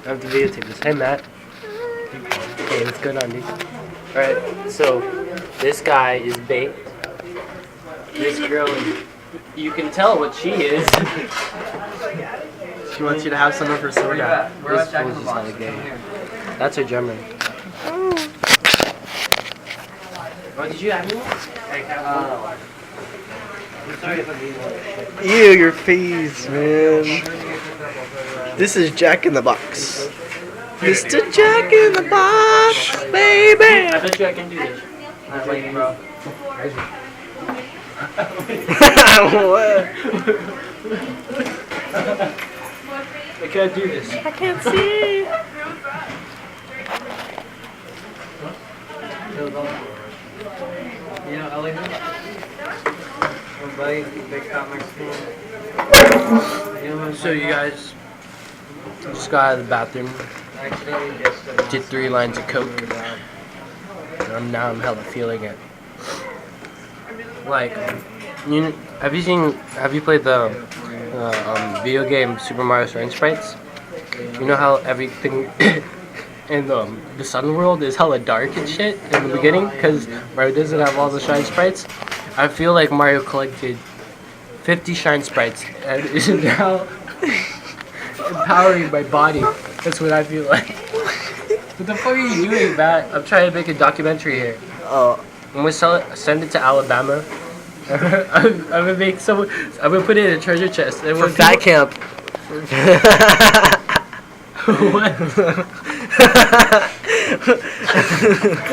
I have to videotape this. Hey, Matt. Hey, what's going on, dude? Alright, so this guy is baked. This girl is... You can tell what she is. She wants you to have some of her soda. This fool's just not a gay. That's her drummer. Oh, did you have me? Ew, your face, man. This is Jack in the Box. Mr. Jack in the Box, baby. I bet you I can do this. I'm like, bro. What? I can't do this. I can't see. You know, Ellie? My buddy, big fat Mexican. So you guys just got out of the bathroom, did 3 lines of coke, and now I'm hella feeling it. Like, have you played the video game Super Mario Shine Sprites? You know how everything in the Sun World is hella dark and shit in the beginning because Mario doesn't have all the Shine Sprites? I feel like Mario collected 50 Shine Sprites and is now empowering my body. That's what I feel like. What the fuck are you doing, Matt? I'm trying to make a documentary here. Oh. I'm gonna send it to Alabama. I'm gonna make someone. I'm gonna put it in a treasure chest. And For fat camp. What? I'm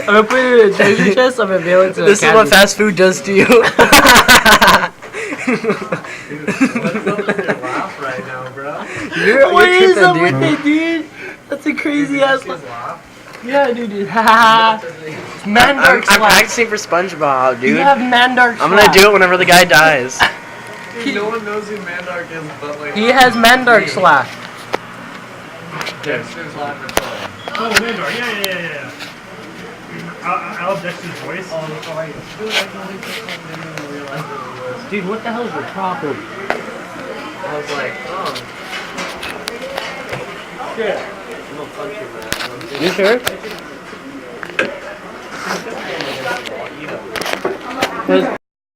gonna put it in a treasure chest. I'm gonna mail it to. This is what fast food does to you. What's up with your laugh right now, bro? What is tripping, up with it, dude? That's a crazy ass laugh. Yeah, dude. Haha. Mandark I'm slap. practicing for SpongeBob, dude. You have Mandark slap. I'm gonna do it whenever the guy dies. Dude, no one knows who Mandark is, but like... He has Mandark slap. Dexter's laboratory. Oh, Mandar, yeah. I love Dexter's voice. Oh, right. Dude, I totally didn't realize what it was. Dude, what the hell is your problem? I was like, oh. Yeah. I'm gonna punch you, man. You sure?